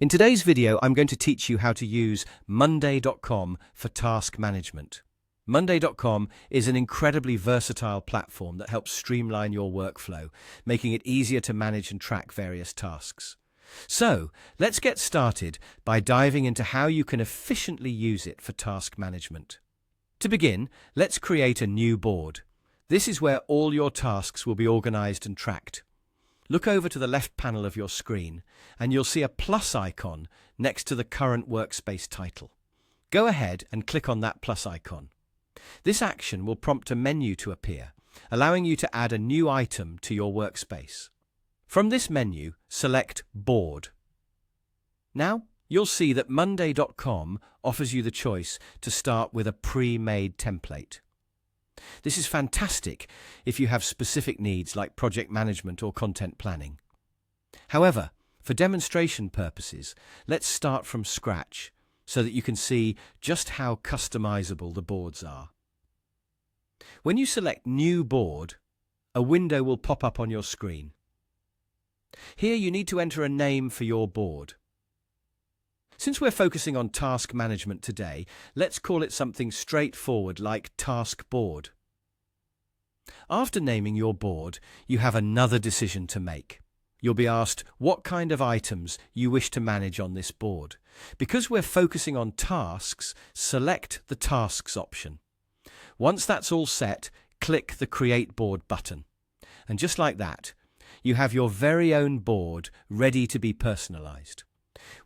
In today's video, I'm going to teach you how to use Monday.com for task management. Monday.com is an incredibly versatile platform that helps streamline your workflow, making it easier to manage and track various tasks. So, let's get started by diving into how you can efficiently use it for task management. To begin, let's create a new board. This is where all your tasks will be organized and tracked. Look over to the left panel of your screen, and you'll see a plus icon next to the current workspace title. Go ahead and click on that plus icon. This action will prompt a menu to appear, allowing you to add a new item to your workspace. From this menu, select Board. Now, you'll see that Monday.com offers you the choice to start with a pre-made template. This is fantastic if you have specific needs like project management or content planning. However, for demonstration purposes, let's start from scratch so that you can see just how customizable the boards are. When you select New Board, a window will pop up on your screen. Here you need to enter a name for your board. Since we're focusing on task management today, let's call it something straightforward like Task Board. After naming your board, you have another decision to make. You'll be asked what kind of items you wish to manage on this board. Because we're focusing on tasks, select the Tasks option. Once that's all set, click the Create Board button. And just like that, you have your very own board ready to be personalized.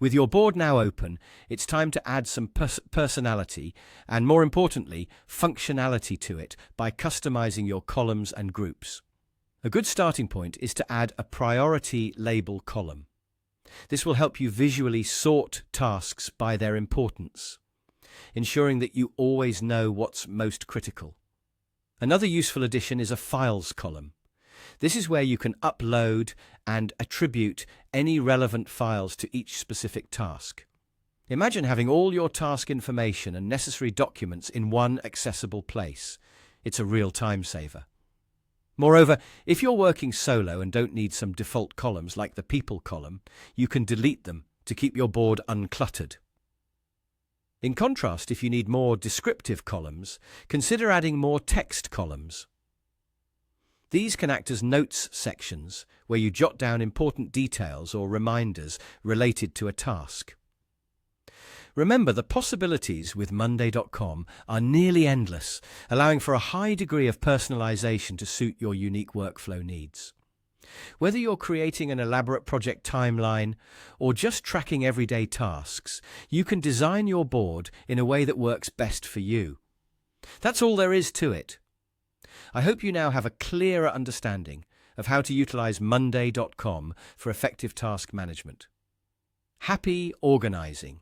With your board now open, it's time to add some personality and, more importantly, functionality to it by customizing your columns and groups. A good starting point is to add a priority label column. This will help you visually sort tasks by their importance, ensuring that you always know what's most critical. Another useful addition is a Files column. This is where you can upload and attribute any relevant files to each specific task. Imagine having all your task information and necessary documents in one accessible place. It's a real time saver. Moreover, if you're working solo and don't need some default columns like the People column, you can delete them to keep your board uncluttered. In contrast, if you need more descriptive columns, consider adding more text columns. These can act as notes sections where you jot down important details or reminders related to a task. Remember, the possibilities with Monday.com are nearly endless, allowing for a high degree of personalization to suit your unique workflow needs. Whether you're creating an elaborate project timeline or just tracking everyday tasks, you can design your board in a way that works best for you. That's all there is to it. I hope you now have a clearer understanding of how to utilize Monday.com for effective task management. Happy organizing!